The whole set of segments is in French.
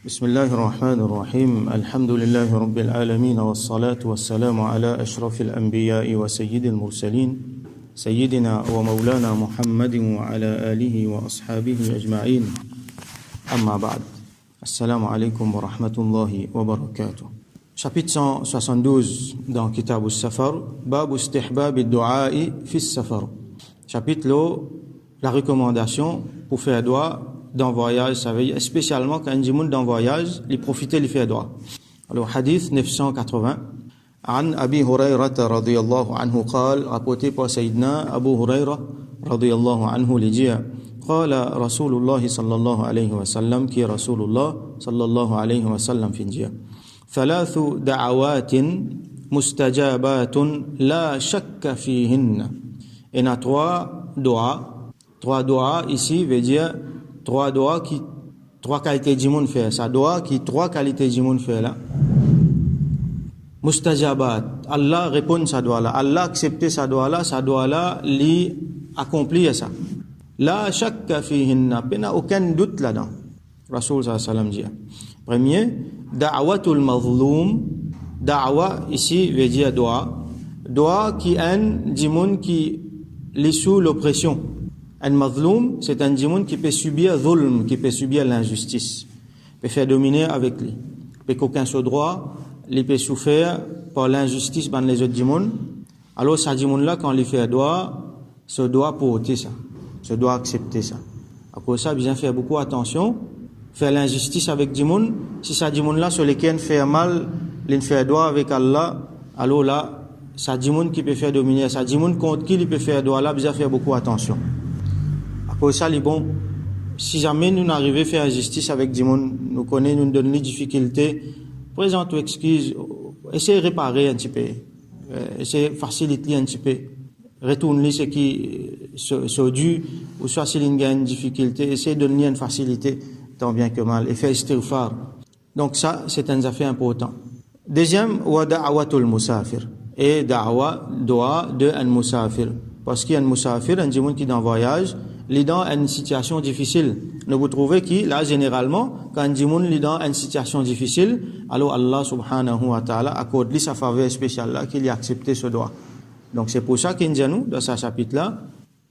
بسم الله الرحمن الرحيم الحمد لله رب العالمين والصلاة والسلام على أشرف الأنبياء وسيد المرسلين سيدنا ومولانا محمد وعلى آله وأصحابه أجمعين أما بعد السلام عليكم ورحمة الله وبركاته. Chapitre 172 dans Kitab al-Safar, Bab istihbab ad-du'a fi al-safar. Chapitre la recommandation pour faire dua dans voyage, ça veut dire spécialement quand il y a dans voyage, il profiter de faire dua. Alors hadith 980 عن أبي هريرة رضي الله عنه قال rapporté par سيدنا أبو هريرة رضي الله عنه لجيا قال رسول الله صلى الله عليه وسلم كي رسول الله صلى الله عليه وسلم في جيا ثلاث دعوات مستجابات لا شك فيهن. Il y a trois doigts ici veut dire trois qualités du monde fait ça doit qui trois qualités du monde fait là mustajabat, Allah répond sa doigt là, Allah accepter sa doigt là li accomplir ça, la shakka fihinna, pas aucun doute là-dedans. Rasul sallallahu alayhi wa sallam dit premier da'watul mazlum, da'wa ici veut dire doigt qui est du monde qui est sous l'oppression. Un mazloum, c'est un djimoun qui peut subir zulm, qui peut subir l'injustice, peut faire dominer avec lui, peut qu'aucun soit droit, il peut souffrir par l'injustice dans les autres djimoun. Alors ce djimoun là, quand il fait droit, se doit porter ça, se doit accepter ça. À cause de ça, bien faire beaucoup attention, faire l'injustice avec djimoun. Si ce djimoun là sur lequel fait mal, il fait droit avec Allah, alors là, ce djimoun qui peut faire dominer, ce djimoun contre qui il peut faire droit là, bien faire beaucoup attention. Pour ça, bon, si jamais nous n'arrivons à faire justice avec des gens, nous connaissons, nous donnons des difficultés, présente ou excuse, essayez de réparer un petit peu, essayez de faciliter un petit peu, retourner ce qui est dû, ou soit s'il y a une difficulté, essayez de donner une facilité, tant bien que mal, et faire istighfar. Donc ça, c'est une affaire importante. Deuxième, wa da'watul musafir, et doa de un musafir, parce qu'il y a un musafir, un djimoun qui est en voyage, il est dans une situation difficile. Nous vous trouvez que là, généralement, quand un djimoun est dans une situation difficile, alors Allah subhanahu wa ta'ala accorde lui sa faveur spéciale là, qu'il a accepté ce droit. Donc c'est pour ça qu'il dit nous, dans ce chapitre-là,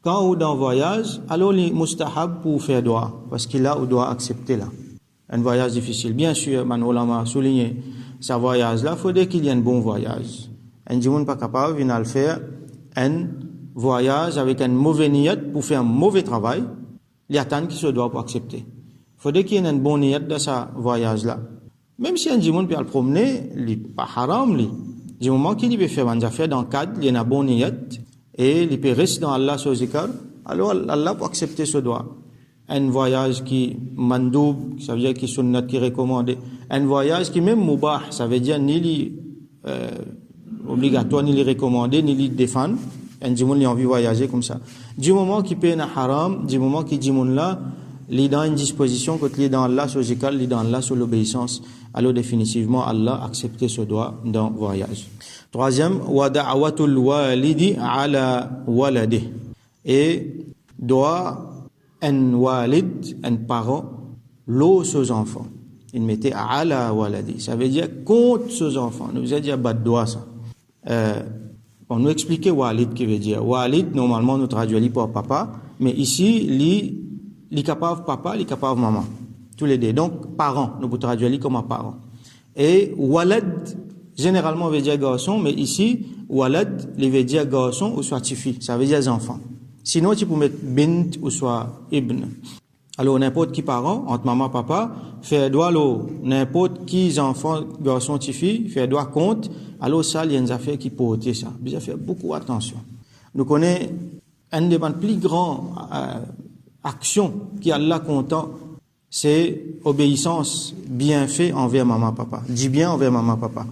quand on est dans voyage, alors il est mustahab pour faire droit, parce qu'il a ou doit accepter là. Un voyage difficile. Bien sûr, man ulama a souligné, ce voyage-là, il faudrait qu'il y ait un bon voyage. Un djimoun pas capable, il va faire un voyage avec un mauvais niyat pour faire un mauvais travail, il y a tant qui se doit pour accepter. Il faudrait qu'il y ait un bon niyat dans ce voyage-là. Même si un djimoun peut le promener, il n'est pas haram, du moment qu'il peut faire un affaire dans le cadre, il y a un bon niyat, et il peut rester dans Allah sur zikr, alors Allah peut accepter ce droit. Un voyage qui mandoub, ça veut dire qui sunnat, qui recommandé. Un voyage qui même mubah, ça veut dire ni obligatoire, ni les recommander, ni les défendre. Un djimoun il a envie de voyager comme ça. Du moment qu'il paye un haram, du moment qu'il djimoun là, il est dans une disposition que il est dans Allah sur zikr, il est dans Allah sur l'obéissance, alors définitivement Allah accepte ce droit dans le voyage. Troisième, wa da'watul walidi ala waladih. Et doit un walid, un parent, l'eau ses enfants. Il mettait ala waladi. Ça veut dire contre ses enfants. Nous avons dit bad doigt ça. On nous expliquait walid qui veut dire walid, normalement nous traduisons par papa, mais ici il est capable papa, il est capable maman, tous les deux. Donc parents, nous traduisons comme parents. Et walad généralement veut dire garçon, mais ici walad il veut dire garçon ou soit fille, ça veut dire enfant. Sinon tu peux mettre bint ou soit ibn. Alors n'importe qui parent entre maman et papa fait droit n'importe qui enfant garçon fille fait droit compte. Alors ça, il y a une affaire qui porte ça. Bien faire beaucoup attention. Nous connaissons une des plus grandes actions qui Allah content, c'est obéissance bien fait envers maman papa. Dis bien envers maman papa.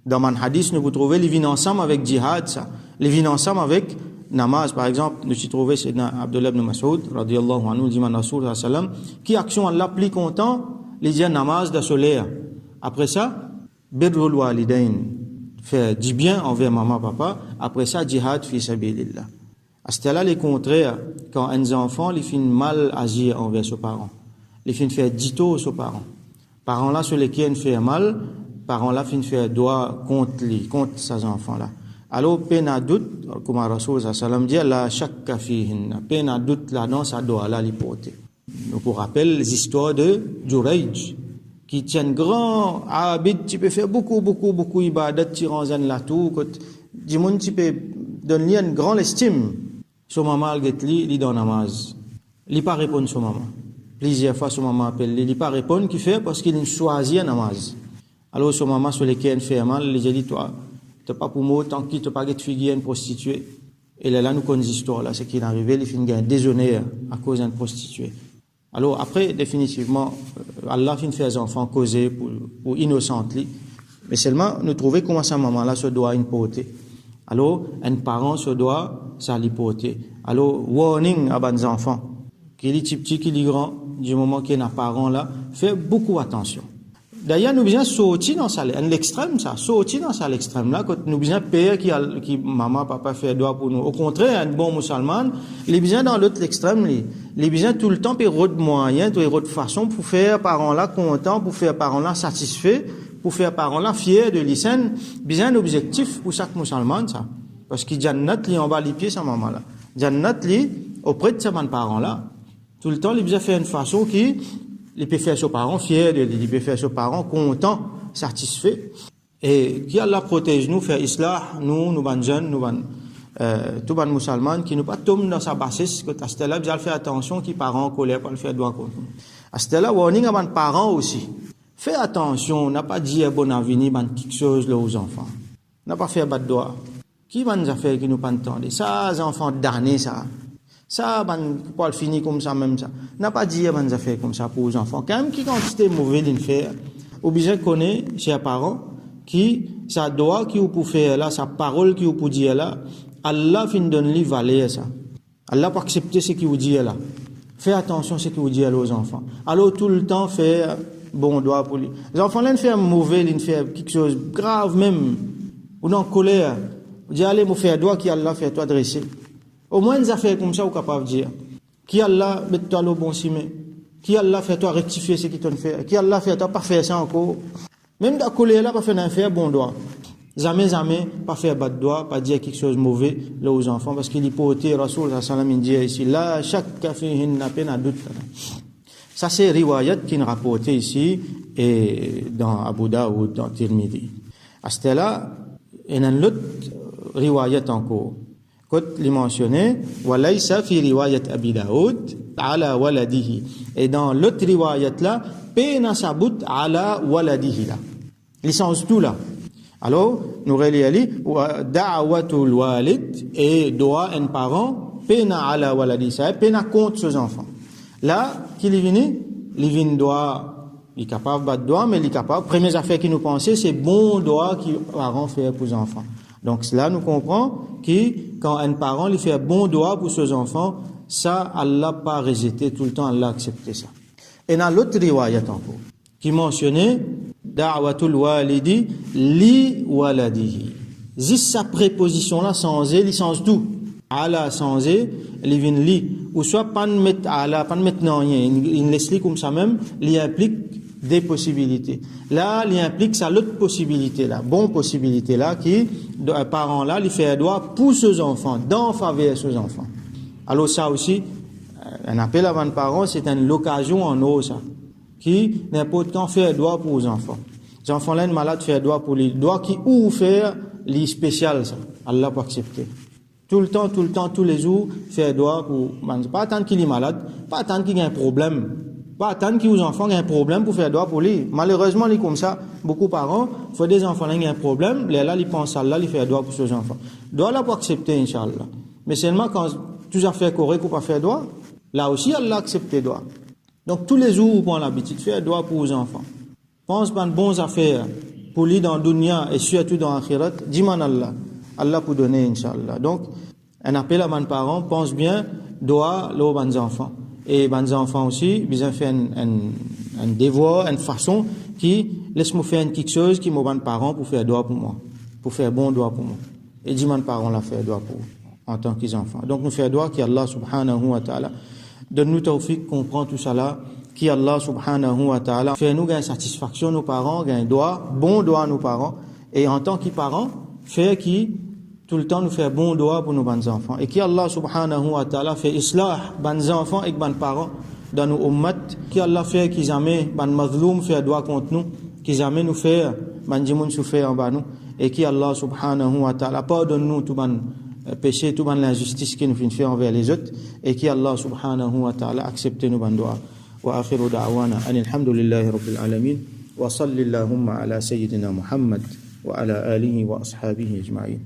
Dans mon hadith, nous vous trouvez les vins ensemble avec djihad, ça. Les vins ensemble avec namaz, par exemple. Nous y trouvons c'est Abdullah ibn Mas'ud, radiyallahu anhu, dit man Rasul sallallahu alayhi wa sallam, qui action Allah plus content, les djihad namaz de solaire. Après ça, birrul walidain. Faire du bien envers maman, papa. Après ça, djihad fi sabilillah. À ce là les contraires, quand un enfant, il fait mal agir envers ses parents. Il fait faire dito aux parents. Parents là sur lesquels fait mal, parents là fin faire doigt contre ces enfants là. Alors peine doute comme Rasoul sallam dit la shakka fihin. Peine doute là dans ça doit là l'hypothèse. Donc on rappelle les histoires de Jurayj qui tiennent grand abid, tu peux faire beaucoup ibadat, tu ranzan la tout, du monde tu peux donner une grande estime. Son maman il donne namaz. Il pas répondre son maman. Plusieurs fois son maman appelle, il pas répondre qui fait parce qu'il choisit un namaz. Alors son maman sur lesquels fait mal, il dit toi, t'as pas pour moi tant qu'il t'as pas de figure une prostituée. Et là nous connaissons l'histoire là, c'est qu'il est arrivé, il finit un déshonneur à cause d'une prostituée. Alors après, définitivement, Allah fin fait les enfants causer pour innocently. Mais seulement, nous trouvons comment sa maman-là se doit une portée. Alors, un parent se doit ça l'hypothèse. Alors, warning à les enfants. Qu'il est petit, qu'il est grand, du moment qu'il y a un parent là, fait beaucoup attention. D'ailleurs, nous besoin sortir dans ça, l'extrême, ça, sortir dans ça, l'extrême là, quand nous besoin père qui maman, papa fait doigt pour nous. Au contraire, un bon musulman, les besoin dans l'autre extrême, les besoin tout le temps, puis d'autres moyens, d'autres façons pour faire parents là contents, pour faire parents là satisfaits, pour faire parents là fiers de l'islam, besoin d'objectifs pour chaque musulman, ça. Parce qu'il jannat li en bas les pieds, sa maman là. Jannat li, auprès de ses parents là, tout le temps, il besoin faire une façon qui, il peut faire ses parents fiers, il peut faire ses parents contents, satisfaits. Et qui Allah protège nous, fait islah, nous ban jeunes, nous ban, tout ban musulmans, qui nous pas tombent dans sa bassesse, que à ce là, bien faire attention, qui parents en colère, pas le faire droit contre nous. À ce là, warning à ban parents aussi. Fais attention, n'a pas dit bon avenir, ban quelque chose là aux enfants. N'a pas fait bad doigt. Qui ban nous affaires qui nous pas entendre? Ça, les enfants damnés, ça. Ça, ban, pas finir comme ça, même ça. N'a pas dit, ban, affaires comme ça pour les enfants. Quand même, qui quantité mauvaise d'une faire, obligé de connaître, chez les parents, qui, sa doigt, qui ou pour faire là, sa parole, qui ou pour dire là, Allah fin donne lui valer ça. Allah pas accepter ce qu'il vous dit là. Fais attention à ce qu'il vous dit aux enfants. Alors, tout le temps, faire bon doigt pour lui. Les enfants, là, ils font mauvais, ils font quelque chose grave même, ou en colère. Vous dites, allez, vous faire doigt qui Allah fait toi dresser. Au moins, des affaires comme ça, vous êtes capable de dire. Qui Allah met toi le bon ciment? Qui Allah fait toi rectifier ce qu'il t'a fait? Qui Allah fait toi pas faire ça encore? Même dans la colère là, pas faire un faire bon doigt. Jamais, pas faire bad doigt, pas dire quelque chose de mauvais là aux enfants, parce qu'il est porté, Rasoul sallam, il dit ici, là, chaque café, il n'a peine à doute. Ça, c'est riwayat qui est rapporté ici, et dans Abu Daoud, dans Tirmidhi. À ce là, il y a une autre riwayat encore. Quand il mentionné, walaysa fi riwayat Abi Daoud ala waladihi. Et dans l'autre riwayat là, pena sabut ala waladihi là. Licence tout là. Alors, nous relisons da'watul walid et doit un parent pena ala waladihi. Ça pena contre ses enfants. Là, qui lui vient? Il vient doit, il est capable de doigt, mais il est capable. Première affaire qui nous pensait, c'est bon doigt qui parent fait pour les enfants. Donc cela nous comprend que quand un parent lui fait un bon doigt pour ses enfants, ça Allah pas rejeté tout le temps, Allah accepté ça. Et dans l'autre riwayat encore qui mentionnait da'watul walidi li waladihi. Juste sa préposition là sans e, licence tout. Ala sans e, il vient li ou soit pas mettre ala, pas mettre non rien, il laisse li comme ça même, il implique des possibilités. Là, il implique ça l'autre possibilité là, bonne possibilité là qui un parent là, il fait un doigt pour ses enfants, dans faveur de ses enfants. Alors ça aussi, un appel avant les parents, c'est une occasion en eau ça, qui n'importe quand fait un doigt pour les enfants. Les enfants là, malade fait un doigt pour les doigts qui ou faire les spécial ça, Allah peut accepter. Tout le temps, tous les jours, fait un doigt pour, pas attendre qu'il est malade, pas attendre qu'il y ait un problème. Pas attendre que vos enfants aient un problème pour faire droit pour lui. Malheureusement, il est comme ça. Beaucoup de parents, il faut des enfants qui ont un problème, là, ils pensent à Allah, ils font droit pour ses enfants. Doit là pour accepter, Inch'Allah. Mais seulement quand tout ça fait correct ou pas faire droit, là aussi, Allah accepte droit. Donc, tous les jours, vous prenez l'habitude de faire droit pour vos enfants. Pense pas de bonnes affaires pour lui dans le dunya et surtout dans l'akhirat. Dis-moi Allah. Allah pour donner, Inch'Allah. Donc, un appel à mes parents, pense bien, droit, là, aux bonnes enfants. Et les enfants aussi, ils ont fait un devoir, une façon qui laisse-moi faire quelque chose qui m'oblige parents pour faire droit pour moi, pour faire bon droit pour moi. Et dis mes parents la faire droit pour en tant qu'enfants. Donc nous faire droit qu'Allah subhanahu wa ta'ala donne-nous tawfiq, comprend tout ça là, qui Allah subhanahu wa ta'ala fait nous gain satisfaction nos parents, gain droit, bon droit nos parents, et en tant que parents, fait qui tout le temps nous fait bon droit pour nos bons enfants. Et qui Allah subhanahu wa ta'ala fait islah, bons enfants et bons parents dans nos ummat, qui Allah fait qu'ils jamais ban mazloum fait droit contre nous, qui jamais nous fait ban djimoun souffert en bas nous, et qui Allah subhanahu wa ta'ala pardonne nous tout ban péché, tout ban l'injustice qui nous fait envers les autres, et qui Allah subhanahu wa ta'ala accepte nos ban droits. Wa akhiru da'wana anil hamdulillahi rabbil alamin wa salli allahumma ala sayyidina Muhammad wa ala alihi wa ashabihi ajma'in.